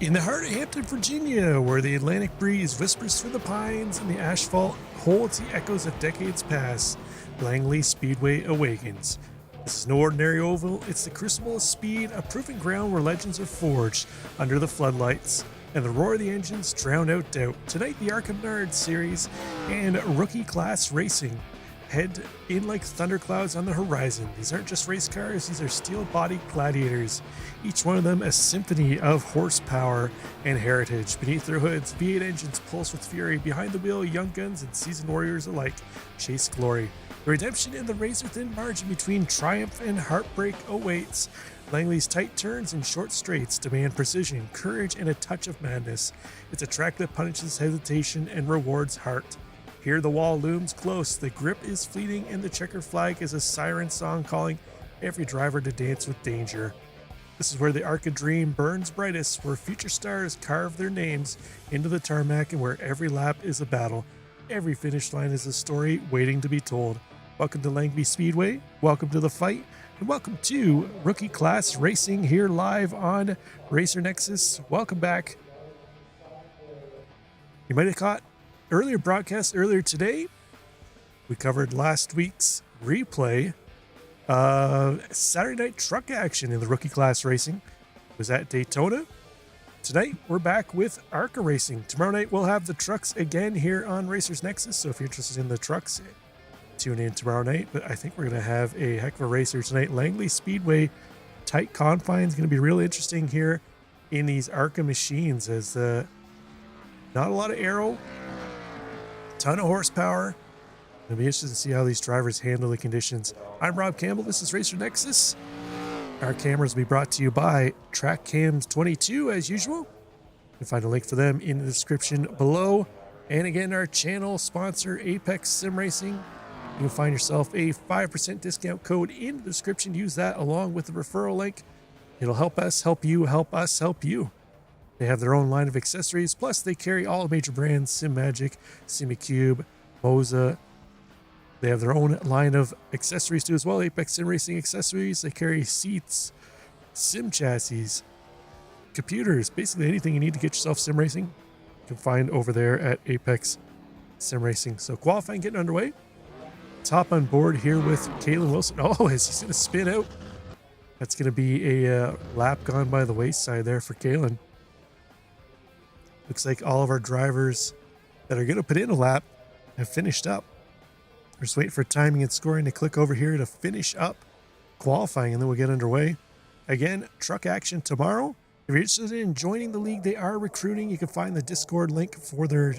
In the heart of Hampton, Virginia, where the Atlantic breeze whispers through the pines and the asphalt holds the echoes of decades past, Langley Speedway awakens. This is no ordinary oval, it's the crucible of speed, a proving ground where legends are forged under the floodlights, and the roar of the engines drown out doubt. Tonight, the ARCA series and rookie class racing head in like thunderclouds on the horizon. These aren't just race cars, these are steel-bodied gladiators, each one of them a symphony of horsepower and heritage. Beneath their hoods, V8 engines pulse with fury. Behind the wheel, young guns and seasoned warriors alike chase glory. The redemption in the razor-thin margin between triumph and heartbreak awaits. Langley's tight turns and short straights demand precision, courage, and a touch of madness. It's a track that punishes hesitation and rewards heart. Here the wall looms close, the grip is fleeting, and the checkered flag is a siren song calling every driver to dance with danger. This is where the ARCA dream burns brightest, where future stars carve their names into the tarmac, and where every lap is a battle. Every finish line is a story waiting to be told. Welcome to Langley Speedway, welcome to the fight, and welcome to Rookie Class Racing here live on Racer Nexus. Welcome back. You might have caught earlier broadcast earlier today. We covered last week's replay Saturday night truck action in the rookie class racing. It was at Daytona. Tonight we're back with ARCA racing. Tomorrow night we'll have the trucks again here on Racers Nexus, so if you're interested in the trucks, tune in tomorrow night. But I think we're going to have a heck of a racer tonight. Langley Speedway, tight confines, going to be really interesting here in these ARCA machines, as not a lot of aero, ton of horsepower. It'll be interesting to see how these drivers handle the conditions. I'm Rob Campbell. This is Racer Nexus. Our cameras will be brought to you by Track Cams 22 as usual. You can find a link for them in the description below. And again, our channel sponsor, Apex Sim Racing. You can find yourself a 5% discount code in the description. Use that along with the referral link. It'll help us help you, help us help you. They have their own line of accessories, plus they carry all major brands: SimMagic, SimiCube, Moza. They have their own line of accessories too as well, Apex Sim Racing accessories. They carry seats, sim chassis, computers, basically anything you need to get yourself sim racing, you can find over there at Apex Sim Racing. So qualifying getting underway. Let's hop on board here with Kalen Wilson. Oh, is he's going to spin out? That's going to be a lap gone by the wayside there for Kalen. Looks like all of our drivers that are going to put in a lap have finished up. We're just waiting for timing and scoring to click over here to finish up qualifying, and then we'll get underway. Again, truck action tomorrow. If you're interested in joining the league, they are recruiting. You can find the Discord link for their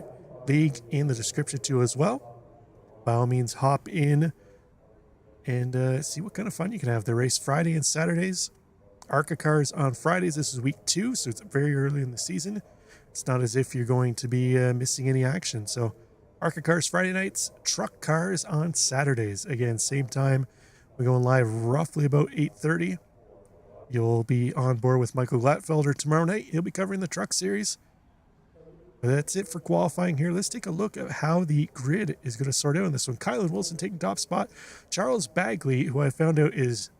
league in the description too as well. By all means, hop in and see what kind of fun you can have. They race Friday and Saturdays. ARCA cars on Fridays. This is week 2, so it's very early in the season. It's not as if you're going to be missing any action. So ARCA cars Friday nights, truck cars on Saturdays. Again, same time. We're going live roughly about 8:30. You'll be on board with Michael Glatfelder tomorrow night. He'll be covering the truck series. But that's it for qualifying here. Let's take a look at how the grid is going to sort out in this one. Kylan Wilson taking top spot. Charles Bagley, who I found out is,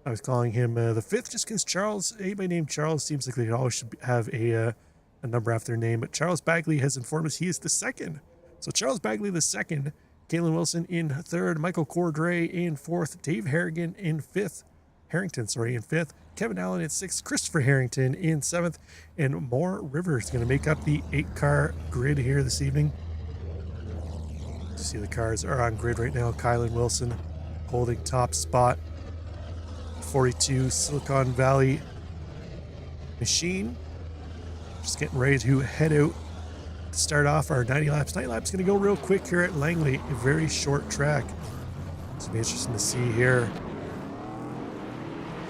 I was calling him the 5th just because Charles, anybody named Charles seems like they always should have a number after their name. But Charles Bagley has informed us he is the 2nd. So Charles Bagley the 2nd, Kalen Wilson in 3rd, Michael Cordray in 4th, Dave Harrington in 5th, Kevin Allen in 6th, Christopher Harrington in 7th, and Moore Rivers going to make up the 8-car grid here this evening. You see the cars are on grid right now. Kylan Wilson holding top spot. 42 Silicon Valley machine. Just getting ready to head out. Start off our 90 laps. 90 laps going to go real quick here at Langley, a very short track. It's going to be interesting to see here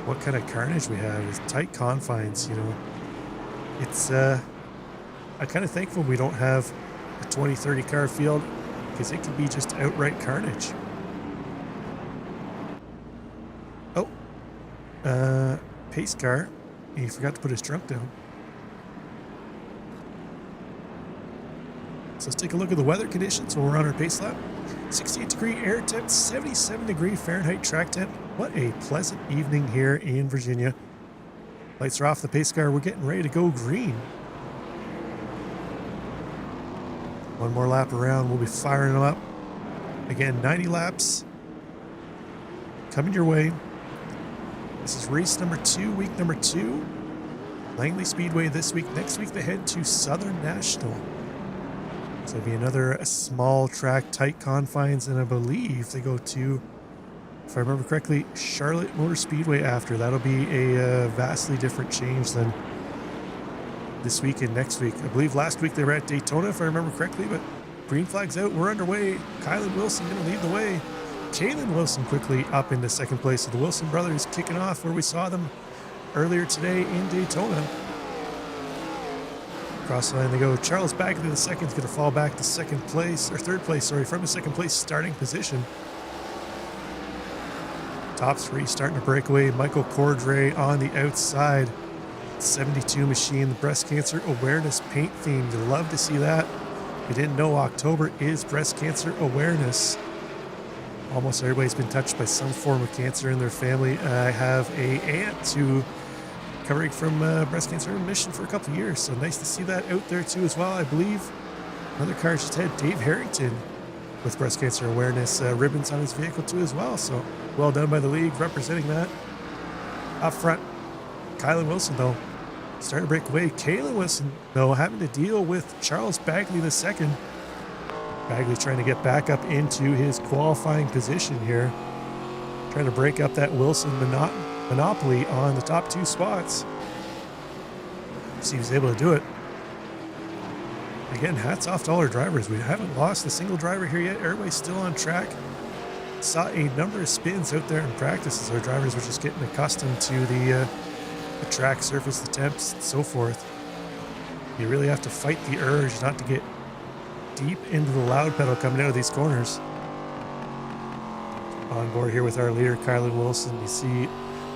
what kind of carnage we have. It's tight confines, you know. It's I'm kind of thankful we don't have a 20-30 car field, because it could be just outright carnage. Oh, pace car. He forgot to put his trunk down. So let's take a look at the weather conditions when we're on our pace lap. 68 degree air temp, 77 degree Fahrenheit track temp. What a pleasant evening here in Virginia. Lights are off the pace car. We're getting ready to go green. One more lap around. We'll be firing them up. Again, 90 laps coming your way. This is race number 2, week number 2. Langley Speedway this week. Next week they head to Southern National. So it'll be another small track, tight confines, and I believe they go to, if I remember correctly, Charlotte Motor Speedway after. That'll be a vastly different change than this week and next week. I believe last week they were at Daytona, if I remember correctly, but green flag's out. We're underway. Kylan Wilson going to lead the way. Kalen Wilson quickly up into second place. So the Wilson brothers kicking off where we saw them earlier today in Daytona. Across the line they go. Charles Bagley the second is going to fall back to second place, or third place, sorry, from the second place starting position. Top three starting to break away. Michael Cordray on the outside. 72 machine, the breast cancer awareness paint theme. You'd love to see that. If you didn't know, October is breast cancer awareness. Almost everybody's been touched by some form of cancer in their family. I have a aunt who recovering from breast cancer remission for a couple of years, so nice to see that out there too as well. I believe another car just had Dave Harrington with breast cancer awareness ribbons on his vehicle too as well, so well done by the league representing that. Up front, Kylan Wilson though starting to break away. Kalen Wilson though having to deal with Charles Bagley the second. Bagley trying to get back up into his qualifying position here, trying to break up that Wilson monopoly on the top two spots. See if he's able to do it. Again, hats off to all our drivers. We haven't lost a single driver here yet. Everybody's still on track. Saw a number of spins out there in practice as our drivers were just getting accustomed to the track surface, the temps, and so forth. You really have to fight the urge not to get deep into the loud pedal coming out of these corners. On board here with our leader, Kylan Wilson. You see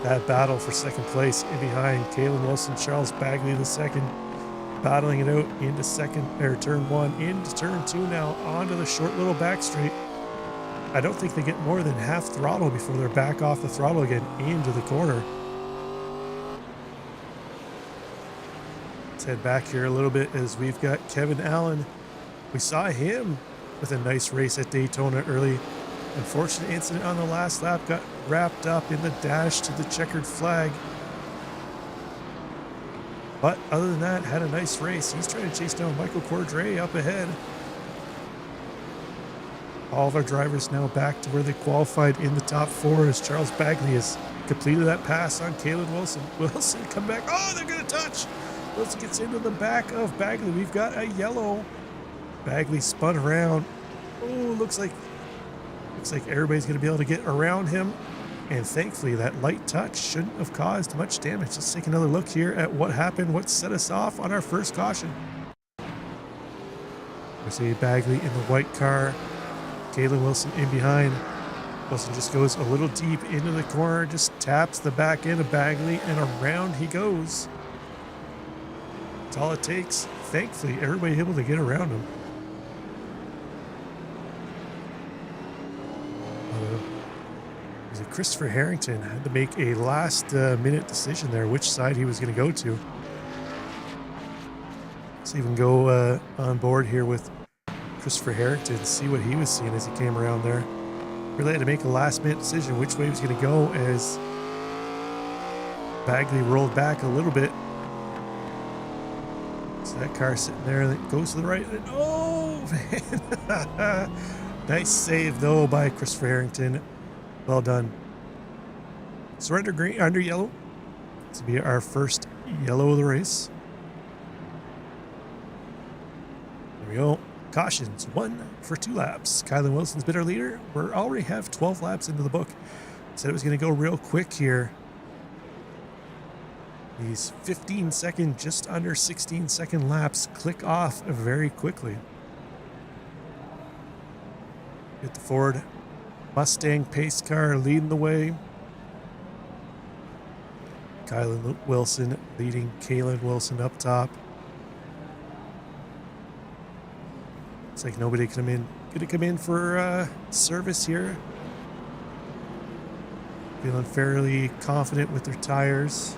that battle for second place in behind Kalen Wilson, Charles Bagley the second, battling it out into turn one, into turn two now, onto the short little back straight. I don't think they get more than half throttle before they're back off the throttle again into the corner. Let's head back here a little bit as we've got Kevin Allen. We saw him with a nice race at Daytona early. Unfortunate incident on the last lap, got wrapped up in the dash to the checkered flag. But other than that, had a nice race. He's trying to chase down Michael Cordray up ahead. All of our drivers now back to where they qualified in the top four as Charles Bagley has completed that pass on Kalen Wilson. Wilson come back. Oh, they're going to touch. Wilson gets into the back of Bagley. We've got a yellow. Bagley spun around. Oh, looks like everybody's going to be able to get around him. And thankfully, that light touch shouldn't have caused much damage. Let's take another look here at what happened, what set us off on our first caution. We see Bagley in the white car. Kalen Wilson in behind. Wilson just goes a little deep into the corner, just taps the back end of Bagley, and around he goes. That's all it takes. Thankfully, everybody able to get around him. Christopher Harrington had to make a last minute decision there which side he was going to go to. Let's even go on board here with Christopher Harrington, see what he was seeing as he came around there. Really had to make a last minute decision which way he was going to go as Bagley rolled back a little bit. So that car sitting there that goes to the right. And, oh, man. Nice save, though, by Christopher Harrington. Well done. Surrender green, under yellow. This will be our first yellow of the race. There we go. Cautions, 1 for 2 laps. Kylan Wilson's been our leader. We already have 12 laps into the book. Said it was going to go real quick here. These 15-second, just under 16-second laps click off very quickly. Get the Ford Mustang pace car leading the way. Kylan Wilson leading Kalen Wilson up top. Looks like nobody gonna come in for service here. Feeling fairly confident with their tires.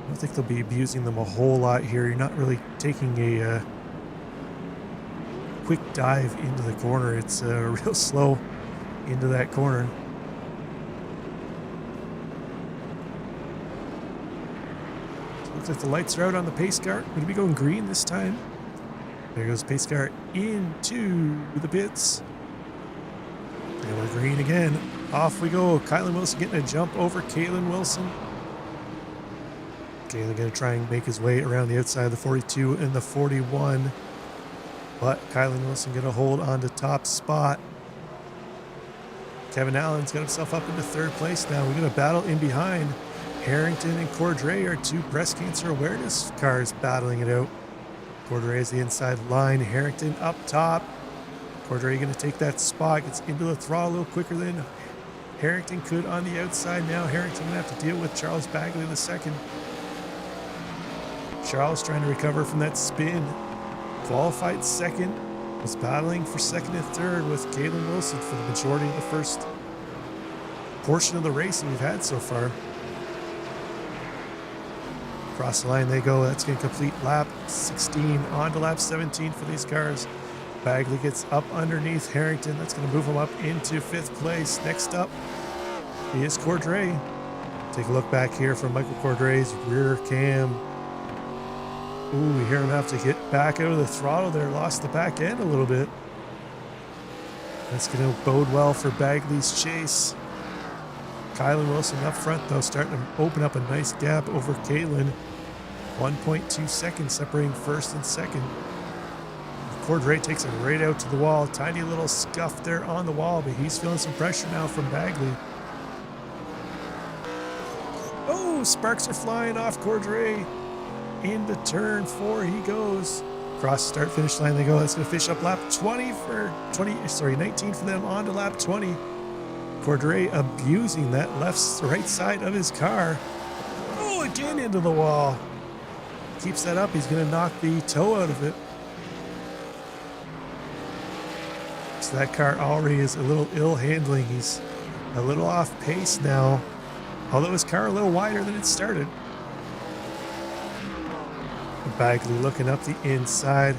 I don't think they'll be abusing them a whole lot here. You're not really taking a quick dive into the corner. It's real slow into that corner. So looks like the lights are out on the pace car. Going to be going green this time. There goes pace car into the pits. And we're green again. Off we go. Kylan Wilson getting a jump over Kalen Wilson. Kalen going to try and make his way around the outside of the 42 and the 41. But Kylan Wilson going to hold on to top spot. Kevin Allen's got himself up into third place now. We're going to battle in behind. Harrington and Cordray are two breast cancer awareness cars battling it out. Cordray is the inside line. Harrington up top. Cordray going to take that spot. Gets into the throttle a little quicker than Harrington could on the outside. Now Harrington going to have to deal with Charles Bagley the second. Charles trying to recover from that spin. Qualified second. Was battling for second and third with Kalen Wilson for the majority of the first portion of the racing we've had so far. Across the line they go. That's going to complete lap 16 on to lap 17 for these cars. Bagley gets up underneath Harrington. That's going to move him up into fifth place. Next up is Cordray. Take a look back here from Michael Cordray's rear cam. Ooh, we hear him have to get back out of the throttle there. Lost the back end a little bit. That's going to bode well for Bagley's chase. Kylan Wilson up front, though, starting to open up a nice gap over Kalen. 1.2 seconds separating first and second. Cordray takes it right out to the wall. Tiny little scuff there on the wall, but he's feeling some pressure now from Bagley. Oh, sparks are flying off Cordray. Into turn 4 he goes. Cross start finish line they go. That's going to finish up lap 19 for them on to lap 20. Cordray abusing that right side of his car. Oh, again into the wall. Keeps that up. He's going to knock the toe out of it. So that car already is a little ill handling. He's a little off pace now. Although his car a little wider than it started. Bagley looking up the inside.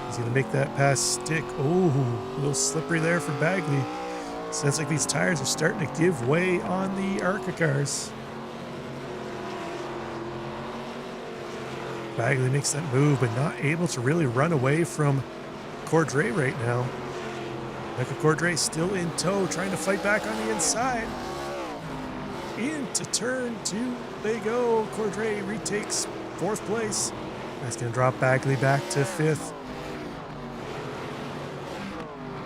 He's going to make that pass stick. Oh, a little slippery there for Bagley. Sounds like these tires are starting to give way on the ARCA cars. Bagley makes that move, but not able to really run away from Cordray right now. Michael Cordray still in tow, trying to fight back on the inside. Into turn 2 they go. Cordray retakes fourth place. That's going to drop Bagley back to fifth.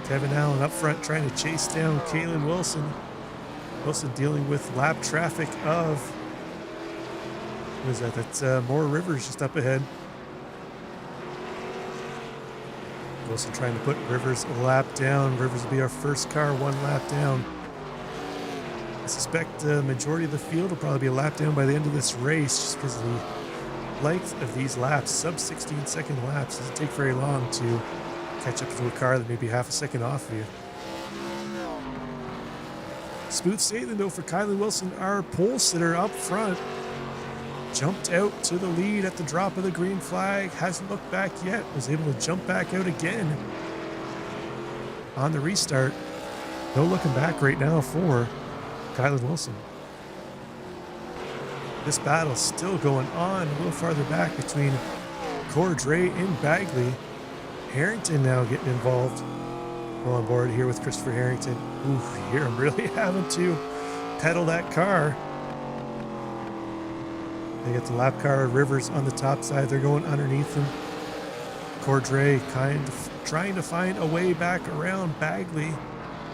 Kevin Allen up front trying to chase down Kalen Wilson. Wilson dealing with lap traffic of, what is that? That's Moore Rivers just up ahead. Wilson trying to put Rivers a lap down. Rivers will be our first car 1 lap down. I suspect the majority of the field will probably be a lap down by the end of this race just because of the length of these laps. Sub 16 second laps. It doesn't take very long to catch up to a car that may be half a second off of you. Smooth sailing though for Kylan Wilson, our pole sitter up front. Jumped out to the lead at the drop of the green flag. Hasn't looked back yet. Was able to jump back out again on the restart. No looking back right now for Kylan Wilson. This battle's still going on a little farther back between Cordray and Bagley. Harrington now getting involved. Well on board here with Christopher Harrington. Ooh, you hear him really having to pedal that car. They get the lap car Rivers on the top side. They're going underneath him. Cordray kind of trying to find a way back around Bagley.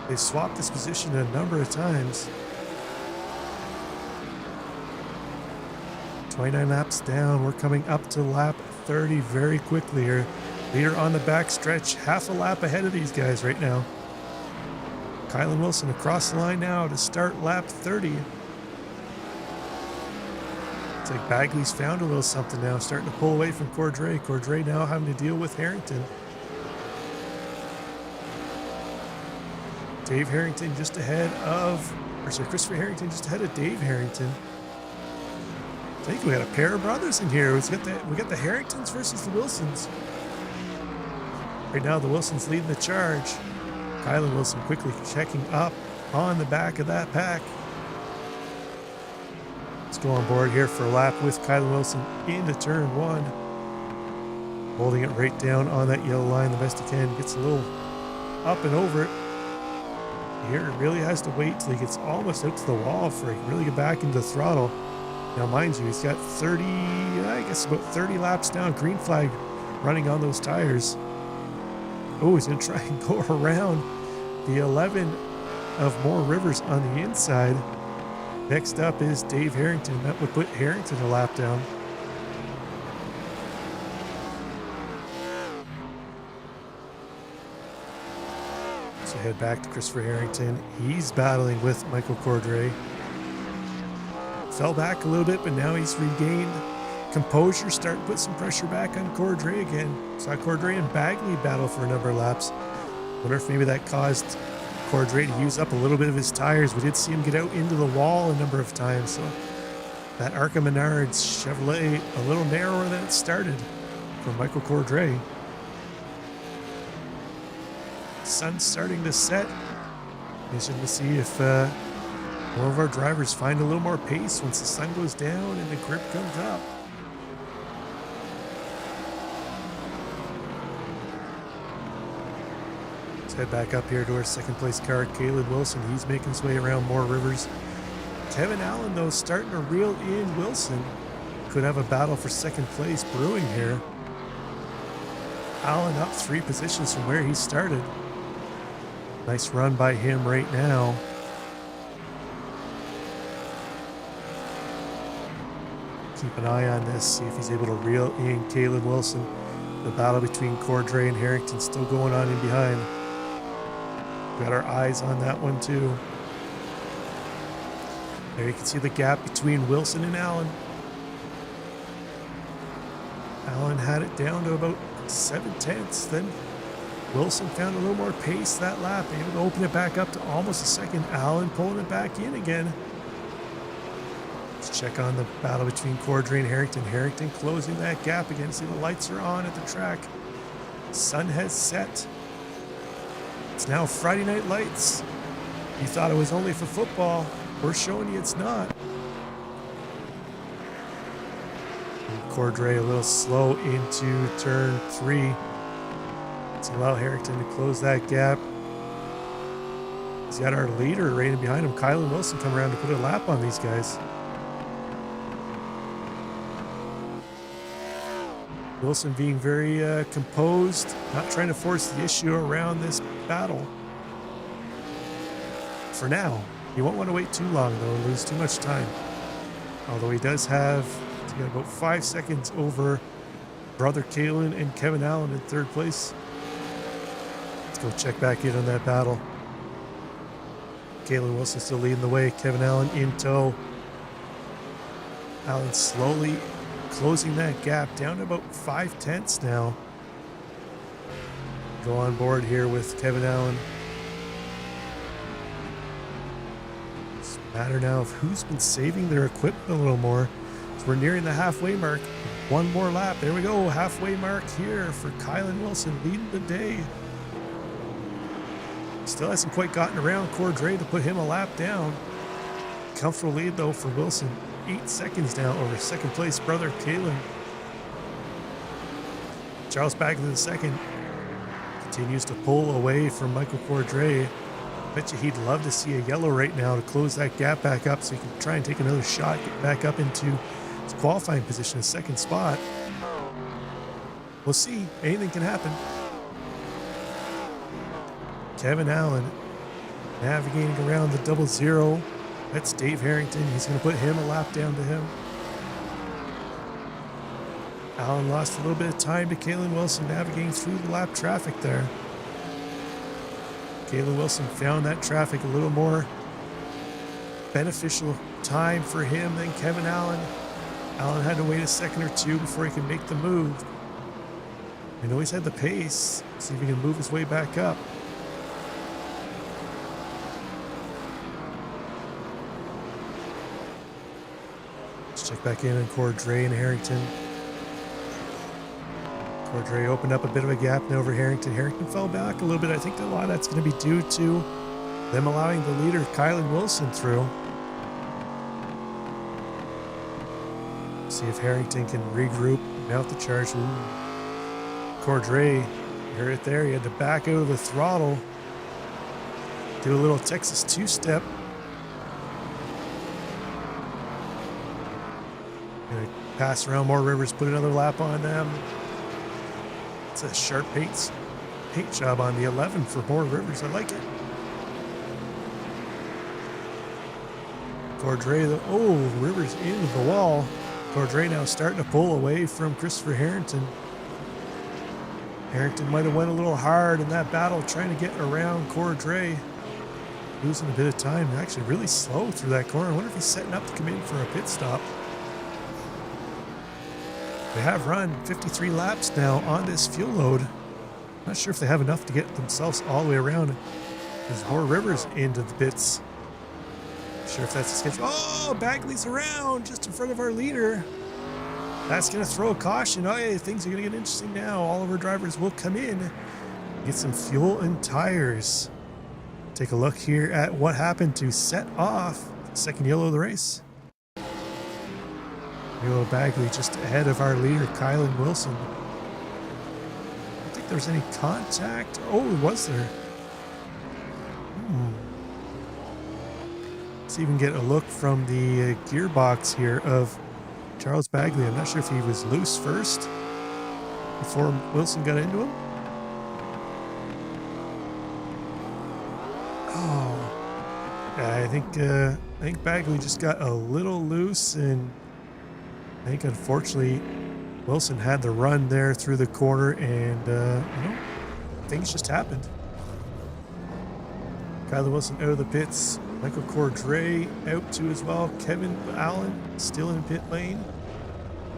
They swapped this position a number of times. 29 laps down. We're coming up to lap 30 very quickly here. Leader on the back stretch, half a lap ahead of these guys right now. Kylan Wilson across the line now to start lap 30. It's like Bagley's found a little something now, starting to pull away from Cordray. Cordray now having to deal with Harrington. Dave Harrington just ahead of, Christopher Harrington just ahead of Dave Harrington. I think we got a pair of brothers in here. We got the Harringtons versus the Wilsons. Right now, the Wilsons leading the charge. Kylan Wilson quickly checking up on the back of that pack. Let's go on board here for a lap with Kylan Wilson into turn 1. Holding it right down on that yellow line the best he can. Gets a little up and over it. Here, it really has to wait till he gets almost out to the wall for he can really get back into the throttle. Now, mind you, he's got 30, I guess about 30 laps down. Green flag running on those tires. Oh, he's going to try and go around the 11 of Moore Rivers on the inside. Next up is Dave Harrington. That would put Harrington a lap down. So head back to Christopher Harrington. He's battling with Michael Cordray. Fell back a little bit, but now he's regained composure, starting to put some pressure back on Cordray again. Saw Cordray and Bagley battle for a number of laps. Wonder if maybe that caused Cordray to use up a little bit of his tires. We did see him get out into the wall a number of times, so that ARCA Menards Chevrolet a little narrower than it started for Michael Cordray. Sun's starting to set. Interesting to see if more of our drivers find a little more pace once the sun goes down and the grip comes up. Let's head back up here to our second place car, Caleb Wilson. He's making his way around Moore Rivers. Kevin Allen, though, starting to reel in Wilson. Could have a battle for second place brewing here. Allen up 3 positions from where he started. Nice run by him right now. Keep an eye on this, see if he's able to reel in Caleb Wilson. The battle between Cordray and Harrington still going on in behind. Got our eyes on that one too. There you can see the gap between Wilson and Allen. Allen had it down to about 7/10. Then Wilson found a little more pace that lap, able to open it back up to almost a second. Allen pulling it back in again. Let's check on the battle between Cordray and Harrington. Harrington closing that gap again. See the lights are on at the track. Sun has set. It's now Friday Night Lights. You thought it was only for football. We're showing you it's not. And Cordray a little slow into turn 3. Let's allow Harrington to close that gap. He's got our leader right in behind him. Kylan Wilson come around to put a lap on these guys. Wilson being very composed, not trying to force the issue around this battle. For now, he won't want to wait too long though and lose too much time. Although he does have to get about 5 seconds over brother Kalen and Kevin Allen in third place. Let's go check back in on that battle. Kalen Wilson still leading the way. Kevin Allen in tow. Allen slowly closing that gap down to about 5/10 now. Go on board here with Kevin Allen. It's a matter now of who's been saving their equipment a little more. So we're nearing the halfway mark. One more lap. There we go. Halfway mark here for Kylan Wilson leading the day. Still hasn't quite gotten around Cordray to put him a lap down. Comfortable lead though for Wilson. 8 seconds now over second place brother Kalen. Charles Bagley the second continues to pull away from Michael Cordray. Bet you he'd love to see a yellow right now to close that gap back up so he can try and take another shot, get back up into his qualifying position, his second spot. We'll see. Anything can happen. Kevin Allen navigating around the 00. That's Dave Harrington. He's going to put him a lap down to him. Allen lost a little bit of time to Kalen Wilson navigating through the lap traffic there. Kalen Wilson found that traffic a little more beneficial time for him than Kevin Allen. Allen had to wait a second or two before he could make the move. I know he's had the pace. See if he can move his way back up. Let's check back in on Cordray and Harrington. Cordray opened up a bit of a gap now over Harrington. Harrington fell back a little bit. I think a lot of that's going to be due to them allowing the leader, Kylan Wilson, through. See if Harrington can regroup, mount the charge. Ooh. Cordray, you heard it there. He had to back out of the throttle. Do a little Texas two-step. Gonna pass around more Rivers, put another lap on them. It's a sharp paint job on the 11 for more Rivers. I like it. Cordray, Rivers into the wall. Cordray now starting to pull away from Christopher Harrington. Harrington might have went a little hard in that battle trying to get around Cordray. Losing a bit of time. Actually really slow through that corner. I wonder if he's setting up to come in for a pit stop. They have run 53 laps now on this fuel load. Not sure if they have enough to get themselves all the way around. There's more Rivers into the pits. Not sure if that's the schedule. Oh, Bagley's around just in front of our leader. That's going to throw a caution. Oh, yeah, things are going to get interesting now. All of our drivers will come in, get some fuel and tires. Take a look here at what happened to set off the second yellow of the race. Yellow Bagley just ahead of our leader, Kylan Wilson. I don't think there was any contact. Oh, was there? Let's even get a look from the gearbox here of Charles Bagley. I'm not sure if he was loose first before Wilson got into him. Oh, yeah, I think Bagley just got a little loose, and I think unfortunately Wilson had the run there through the corner, and things just happened. Kylan Wilson out of the pits. Michael Cordray out too as well. Kevin Allen still in pit lane.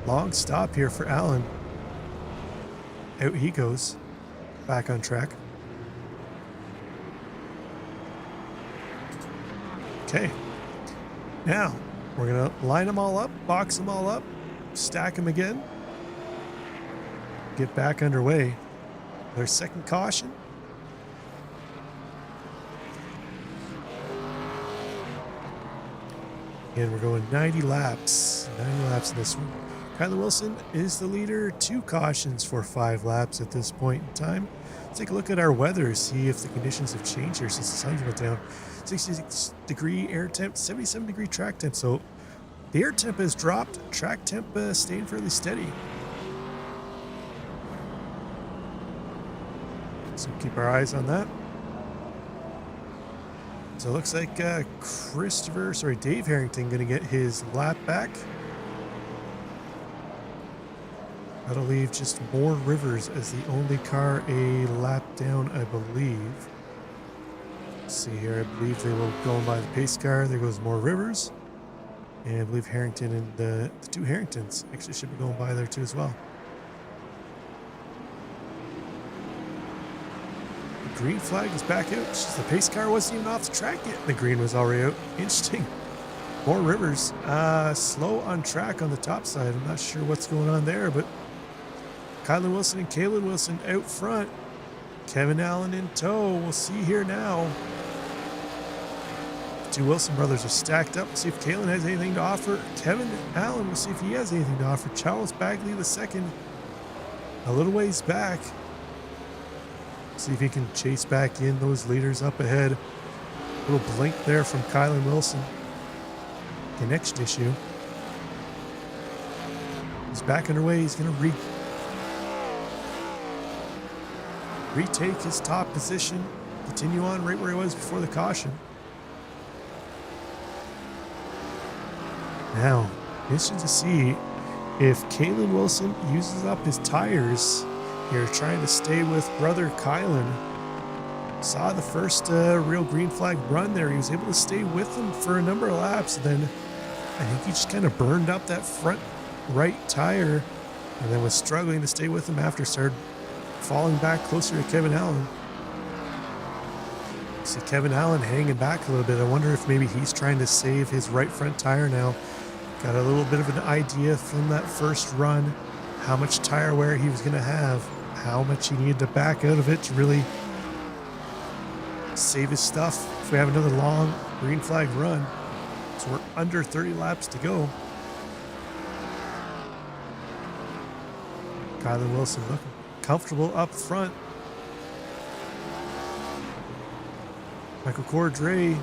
Long stop here for Allen. Out he goes. Back on track. Okay. Now, we're going to line them all up, box them all up, stack them again. Get back underway. Their second caution. And we're going 90 laps. 90 laps in this one. Kylan Wilson is the leader. 2 cautions for 5 laps at this point in time. Let's take a look at our weather, see if the conditions have changed here since the sun went down. 66 degree air temp, 77 degree track temp. So the air temp has dropped. Track temp staying fairly steady. So keep our eyes on that. So it looks like Dave Harrington going to get his lap back. That'll leave just more Rivers as the only car a lap down, I believe. Let's see here. I believe they will go by the pace car. There goes more Rivers. And I believe Harrington and the 2 Harringtons actually should be going by there too as well. Green flag is back out. Just the pace car wasn't even off the track yet. The green was already out. Interesting. More Rivers. Slow on track on the top side. I'm not sure what's going on there, but Kylan Wilson and Kalen Wilson out front. Kevin Allen in tow. We'll see here now. The 2 Wilson brothers are stacked up. We'll see if Kalen has anything to offer. Kevin Allen, we'll see if he has anything to offer. Charles Bagley the second, a little ways back. See if he can chase back in those leaders up ahead. A little blink there from Kylan Wilson. Connection issue. He's back underway. He's going to retake his top position. Continue on right where he was before the caution. Now, interesting to see if Kylan Wilson uses up his tires here, trying to stay with brother Kylan. Saw the first real green flag run there. He was able to stay with him for a number of laps. Then I think he just kind of burned up that front right tire and then was struggling to stay with him after started falling back closer to Kevin Allen. See Kevin Allen hanging back a little bit. I wonder if maybe he's trying to save his right front tire now. Got a little bit of an idea from that first run how much tire wear he was going to have, how much he needed to back out of it to really save his stuff if we have another long green flag run. So we're under 30 laps to go. Kylan Wilson looking comfortable up front. Michael Cordray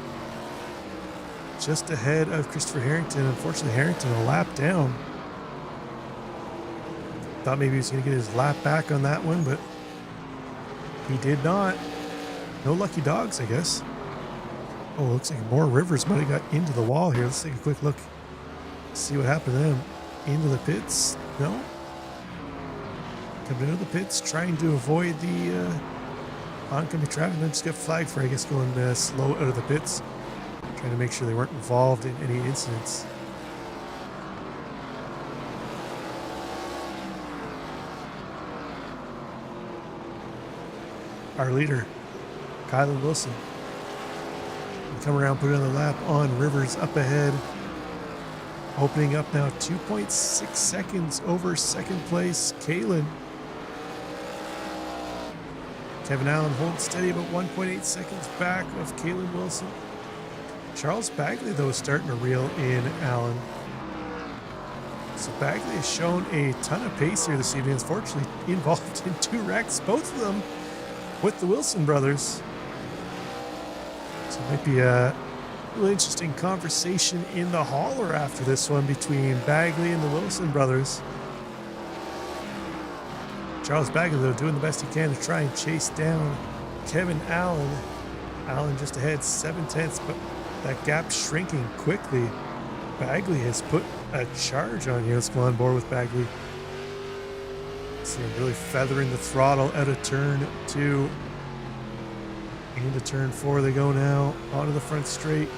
just ahead of Christopher Harrington. Unfortunately, Harrington a lap down. Thought maybe he was going to get his lap back on that one, but he did not. No lucky dogs, I guess. Oh, looks like more Rivers might have got into the wall here. Let's take a quick look. See what happened to them. Into the pits? No. Coming into the pits, trying to avoid the oncoming traffic, and then just got flagged for, I guess, going slow out of the pits. Trying to make sure they weren't involved in any incidents. Our leader, Kylan Wilson. Come around, put another lap on Rivers up ahead. Opening up now 2.6 seconds over second place, Kalen. Kevin Allen holds steady about 1.8 seconds back of Kalen Wilson. Charles Bagley, though, is starting to reel in Allen. So Bagley has shown a ton of pace here this evening. Unfortunately, involved in 2 wrecks, both of them with the Wilson brothers. So it might be a really interesting conversation in the hauler after this one between Bagley and the Wilson brothers. Charles Bagley, though, doing the best he can to try and chase down Kevin Allen. Allen just ahead 7/10, but that gap shrinking quickly. Bagley has put a charge on here. Let's go on board with Bagley. See him really feathering the throttle out of turn 2. Into turn 4 they go now, onto the front straight.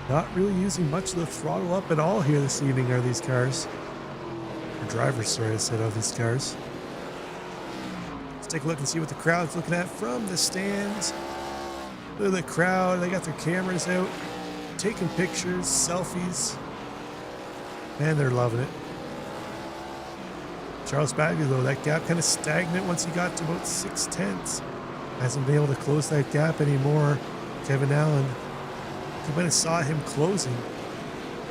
Not really using much of the throttle up at all here this evening are these cars. Or drivers, sorry, I said of these cars. Let's take a look and see what the crowd's looking at from the stands. Look at the crowd, they got their cameras out, taking pictures, selfies. Man, they're loving it. Charles Bagley, though, that gap kind of stagnant once he got to about 6/10. Hasn't been able to close that gap anymore. Kevin Allen, you might have saw him closing.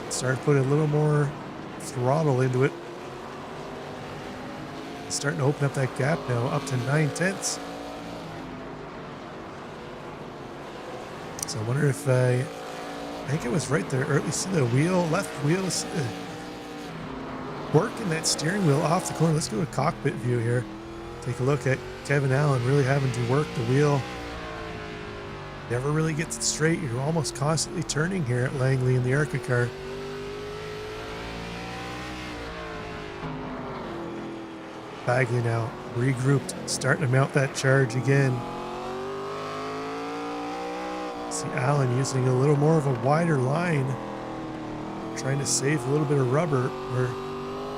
Started putting a little more throttle into it. Starting to open up that gap now, up to 9/10. So I wonder if I think it was right there. Early, see the wheel, left wheel. Working that steering wheel off the corner. Let's go to cockpit view here. Take a look at Kevin Allen really having to work the wheel. Never really gets it straight. You're almost constantly turning here at Langley in the ARCA car. Bagley now regrouped, starting to mount that charge again. See Allen using a little more of a wider line, trying to save a little bit of rubber, where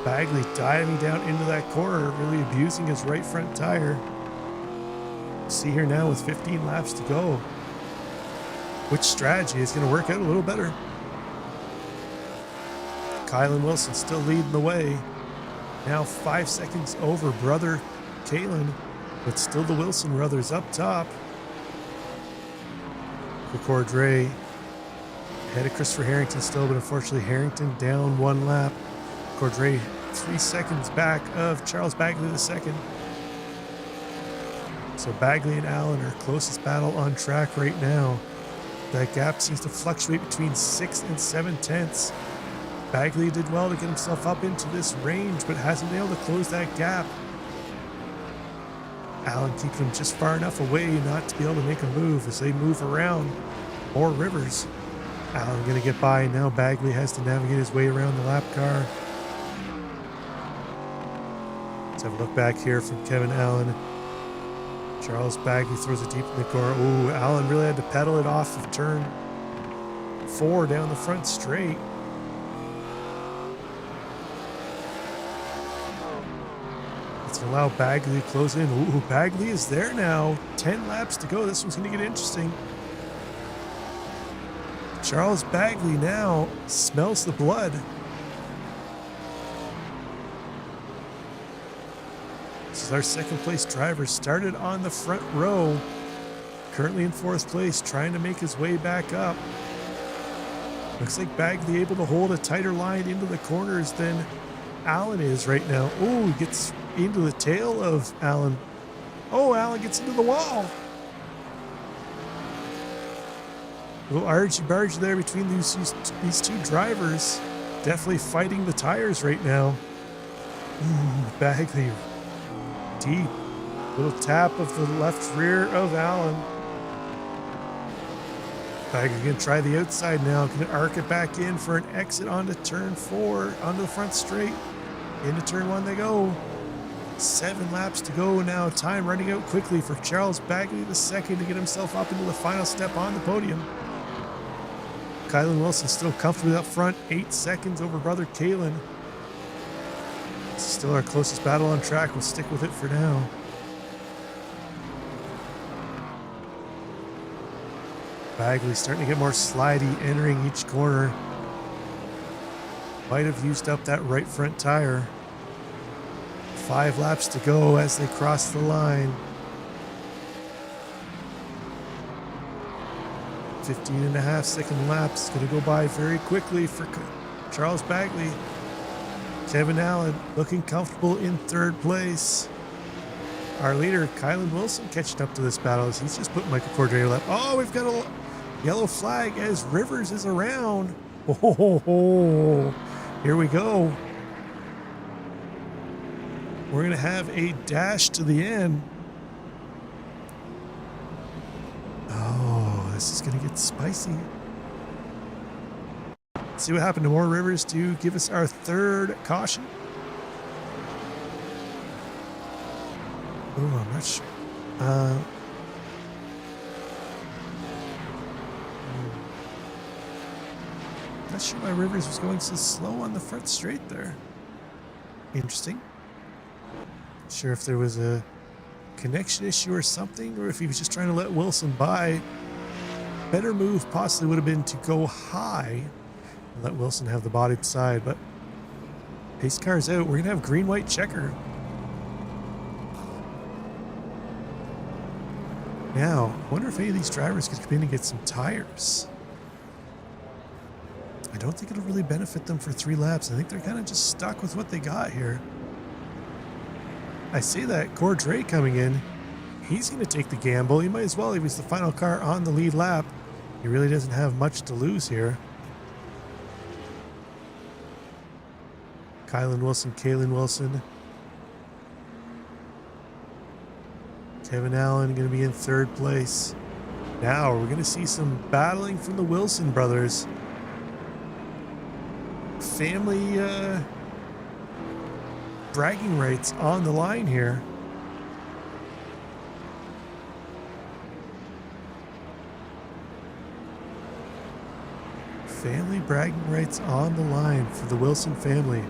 Bagley diving down into that corner, really abusing his right front tire. See here now with 15 laps to go, which strategy is going to work out a little better. Kylan Wilson still leading the way. Now 5 seconds over brother Kalen, but still the Wilson brothers up top. Cordray ahead of Christopher Harrington still, but unfortunately Harrington down 1 lap. Cordray 3 seconds back of Charles Bagley II. So Bagley and Allen are closest battle on track right now. That gap seems to fluctuate between 6 and 7/10. Bagley did well to get himself up into this range, but hasn't been able to close that gap. Allen keeping him just far enough away not to be able to make a move as they move around more Rivers. Allen going to get by. Now Bagley has to navigate his way around the lap car. Let's have a look back here from Kevin Allen. Charles Bagley throws it deep in the corner. Ooh, Allen really had to pedal it off of turn 4 down the front straight. Let's allow Bagley to close in. Ooh, Bagley is there now. 10 laps to go. This one's going to get interesting. Charles Bagley now smells the blood. This is our second place driver, started on the front row, currently in fourth place, trying to make his way back up. Looks like Bagley able to hold a tighter line into the corners than Allen is right now. Oh, he gets into the tail of Allen. Oh, Allen gets into the wall. Little argy-bargy there between these two drivers. Definitely fighting the tires right now. Bagley deep. Little tap of the left rear of Allen. Bagley gonna try the outside now. Gonna arc it back in for an exit onto turn 4, onto the front straight. Into turn 1 they go. 7 laps to go now. Time running out quickly for Charles Bagley the second to get himself up into the final step on the podium. Kylan Wilson still comfortably up front, 8 seconds over brother Kalen. This is still our closest battle on track. We'll stick with it for now. Bagley starting to get more slidey, entering each corner. Might have used up that right front tire. 5 laps to go as they cross the line. 15.5-second laps. Going to go by very quickly for Charles Bagley. Kevin Allen looking comfortable in 3rd place. Our leader, Kylan Wilson, catching up to this battle as he's just put Michael Cordray left. Oh, we've got a yellow flag as Rivers is around. Oh, here we go. We're going to have a dash to the end. Oh, this is going to get spicy. Let's see what happened to more Rivers to give us our 3rd caution. Oh, I'm not sure. Not sure why Rivers was going so slow on the front straight there. Interesting. Not sure if there was a connection issue or something, or if he was just trying to let Wilson by. Better move possibly would have been to go high and let Wilson have the bottom side, but pace car's out. We're gonna have green-white checker. Now, I wonder if any of these drivers could come in and get some tires. I don't think it'll really benefit them for 3 laps. I think they're kind of just stuck with what they got here. I see that Cordray coming in. He's going to take the gamble. He might as well. He was the final car on the lead lap. He really doesn't have much to lose here. Kylan Wilson, Kalen Wilson. Kevin Allen going to be in 3rd place. Now we're going to see some battling from the Wilson brothers. Family bragging rights on the line here. Family bragging rights on the line for the Wilson family.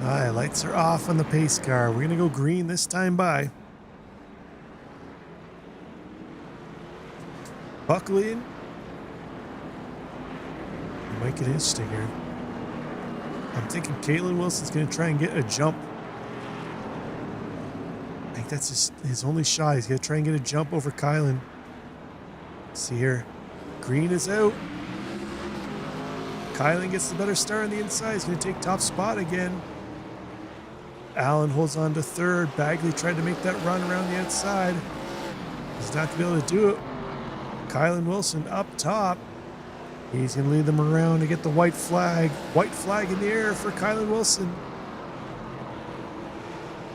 Alright, lights are off on the pace car. We're going to go green this time by. Buckle in. It might get interesting here. I'm thinking Kalen Wilson's going to try and get a jump. I think that's his only shot. He's going to try and get a jump over Kylan. See here. Green is out. Kylan gets the better start on the inside. He's going to take top spot again. Allen holds on to 3rd. Bagley tried to make that run around the outside. He's not going to be able to do it. Kylan Wilson up top. He's going to lead them around to get the white flag. White flag in the air for Kylan Wilson.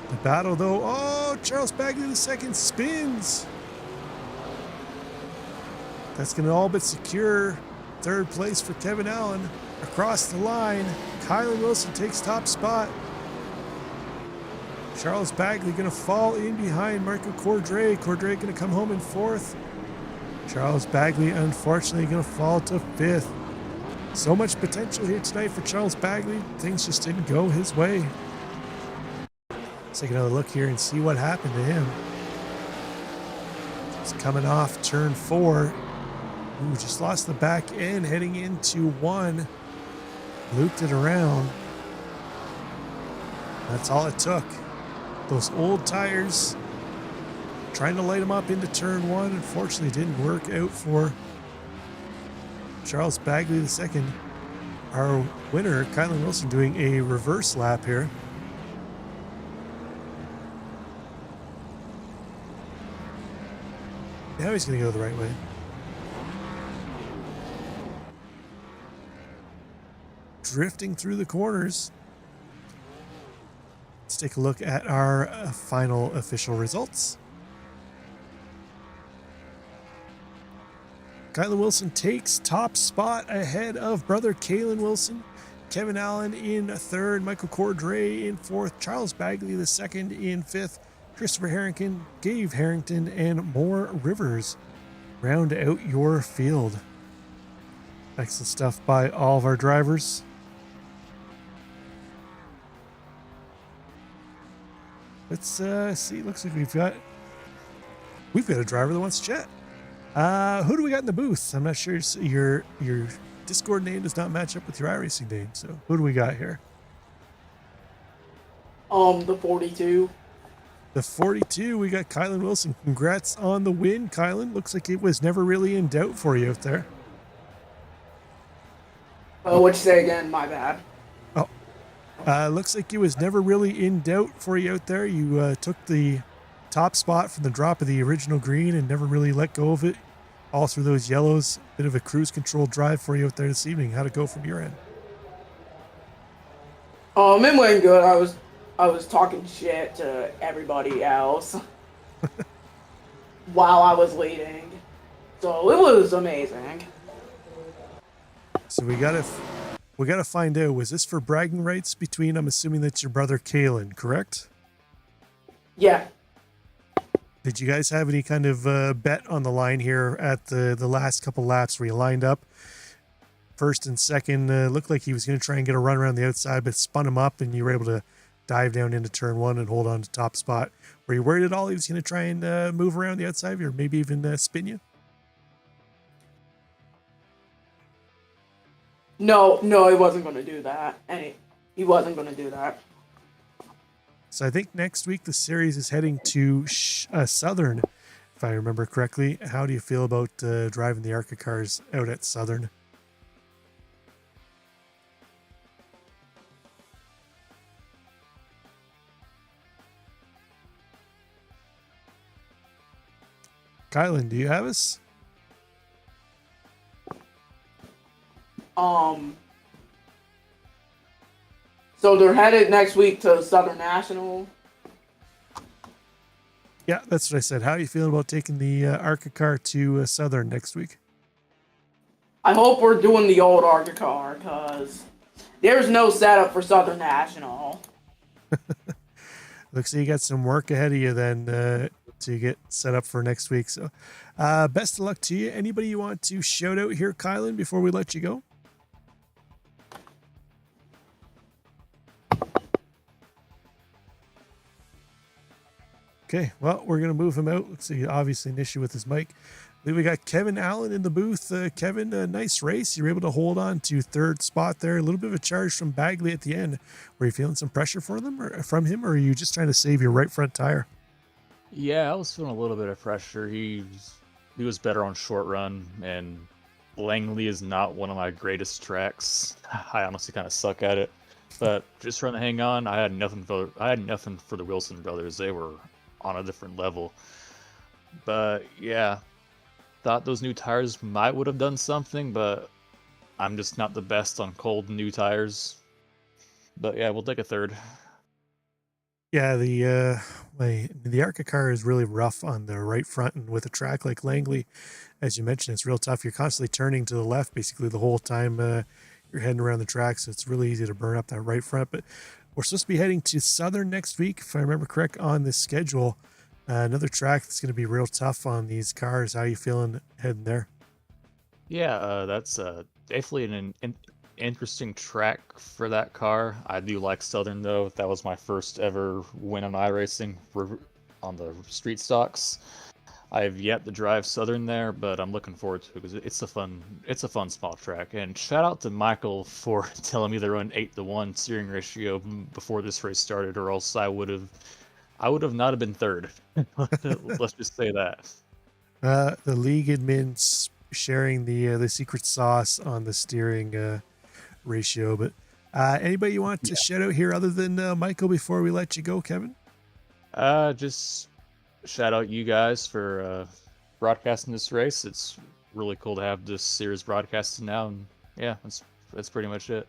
The battle, though. Oh, Charles Bagley the second spins. That's going to all but secure 3rd place for Kevin Allen. Across the line, Kylan Wilson takes top spot. Charles Bagley going to fall in behind Marco Cordray. Cordray going to come home in 4th. Charles Bagley, unfortunately, going to fall to 5th. So much potential here tonight for Charles Bagley. Things just didn't go his way. Let's take another look here and see what happened to him. It's coming off turn 4. Ooh, just lost the back end heading into 1. Looped it around. That's all it took. Those old tires, trying to light them up into turn 1. Unfortunately, didn't work out for Charles Bagley II. Our winner, Kylan Wilson, doing a reverse lap here. Now he's going to go the right way. Drifting through the corners. Let's take a look at our final official results. Kylan Wilson takes top spot ahead of brother Kalen Wilson. Kevin Allen in 3rd, Michael Cordray in 4th, Charles Bagley II in 5th, Christopher Harrington, Dave Harrington, and Moore Rivers round out your field. Excellent stuff by all of our drivers. Let's see. Looks like we've got a driver that wants to chat. Who do we got in the booth? I'm not sure. Your Discord name does not match up with your iRacing name. So who do we got here? The 42. The 42. We got Kylan Wilson. Congrats on the win, Kylan. Looks like it was never really in doubt for you out there. What'd you say again? My bad. Looks like it was never really in doubt for you out there. You took the top spot from the drop of the original green and never really let go of it all through those yellows. Bit of a cruise control drive for you out there this evening. How'd it go from your end? It went good. I was talking shit to everybody else while I was leading, so it was amazing. So we gotta find out, was this for bragging rights between, I'm assuming that's your brother Kalen, correct? Yeah. Did you guys have any kind of bet on the line here at the last couple laps where you lined up first and second? Looked like he was going to try and get a run around the outside, but spun him up and you were able to dive down into turn 1 and hold on to top spot. Were you worried at all he was going to try and move around the outside or maybe even spin you? No, he wasn't going to do that. He wasn't going to do that. So I think next week the series is heading to Southern, if I remember correctly. How do you feel about driving the ARCA cars out at Southern? Kylan, do you have us? So they're headed next week to Southern National. Yeah, that's what I said. How are you feeling about taking the ARCA car to Southern next week? I hope we're doing the old ARCA car, because there's no setup for Southern National. Looks like you got some work ahead of you then to get set up for next week. So best of luck to you. Anybody you want to shout out here, Kylan, before we let you go? Okay, well, we're going to move him out. Looks like obviously an issue with his mic. Then we got Kevin Allen in the booth. Kevin, a nice race. You were able to hold on to 3rd spot there. A little bit of a charge from Bagley at the end. Were you feeling some pressure from him, or are you just trying to save your right front tire? Yeah, I was feeling a little bit of pressure. He was better on short run, and Langley is not one of my greatest tracks. I honestly kind of suck at it. But just trying to hang on, I had nothing for the Wilson brothers. They were on a different level. But yeah, thought those new tires might would have done something, but I'm just not the best on cold new tires. But yeah, we'll take a 3rd. Yeah, the ARCA car is really rough on the right front, and with a track like Langley, as you mentioned, it's real tough. You're constantly turning to the left basically the whole time you're heading around the track, so it's really easy to burn up that right front. But we're supposed to be heading to Southern next week, if I remember correct, on this schedule. Another track that's going to be real tough on these cars. How are you feeling heading there? Yeah, that's definitely an interesting track for that car. I do like Southern, though. That was my first ever win on iRacing on the street stocks. I've yet to drive Southern there, but I'm looking forward to it because it's a fun small track. And shout out to Michael for telling me they're on 8-to-1 steering ratio before this race started, or else I would have not have been third. Let's just say that. The league admins sharing the secret sauce on the steering ratio. But anybody you want to shout out here other than Michael before we let you go, Kevin? Just shout out you guys for broadcasting this race. It's really cool to have this series broadcasted now, and yeah, that's pretty much it.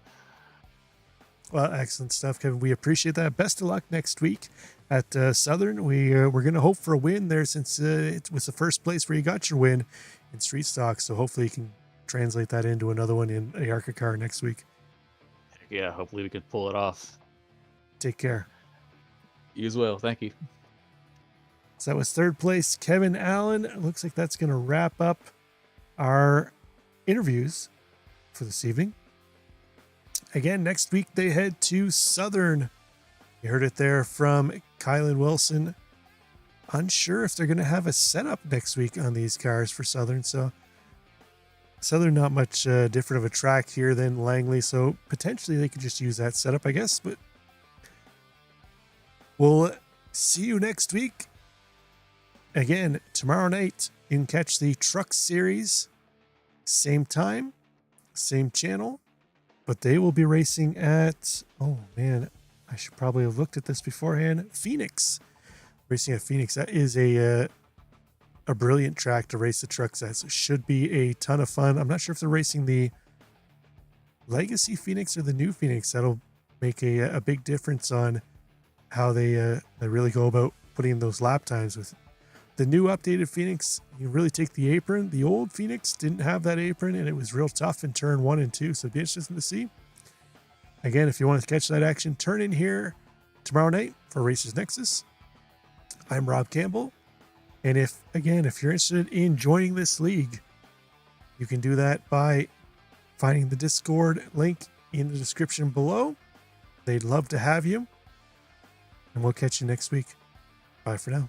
Well, excellent stuff, Kevin. We appreciate that. Best of luck next week at Southern. We're going to hope for a win there, since it was the first place where you got your win in street stock. So hopefully you can translate that into another one in a ARCA car next week. Yeah, hopefully we could pull it off. Take care. You as well. Thank you. So that was third place, Kevin Allen. It looks like that's going to wrap up our interviews for this evening. Again, next week they head to Southern. You heard it there from Kylan Wilson. Unsure if they're going to have a setup next week on these cars for Southern. So Southern, not much different of a track here than Langley. So potentially they could just use that setup, I guess. But we'll see you next week. Again, tomorrow night, you can catch the Trucks series. Same time, same channel. But they will be racing at, oh man, I should probably have looked at this beforehand. Phoenix. Racing at Phoenix. That is a brilliant track to race the trucks at. So it should be a ton of fun. I'm not sure if they're racing the Legacy Phoenix or the new Phoenix. That'll make a big difference on how they really go about putting those lap times. With the new updated Phoenix, you really take the apron. The old Phoenix didn't have that apron, and it was real tough in turn 1 and 2. So it'd be interesting to see. Again, if you want to catch that action, turn in here tomorrow night for Racers Nexus. I'm Rob Campbell. And if you're interested in joining this league, you can do that by finding the Discord link in the description below. They'd love to have you. And we'll catch you next week. Bye for now.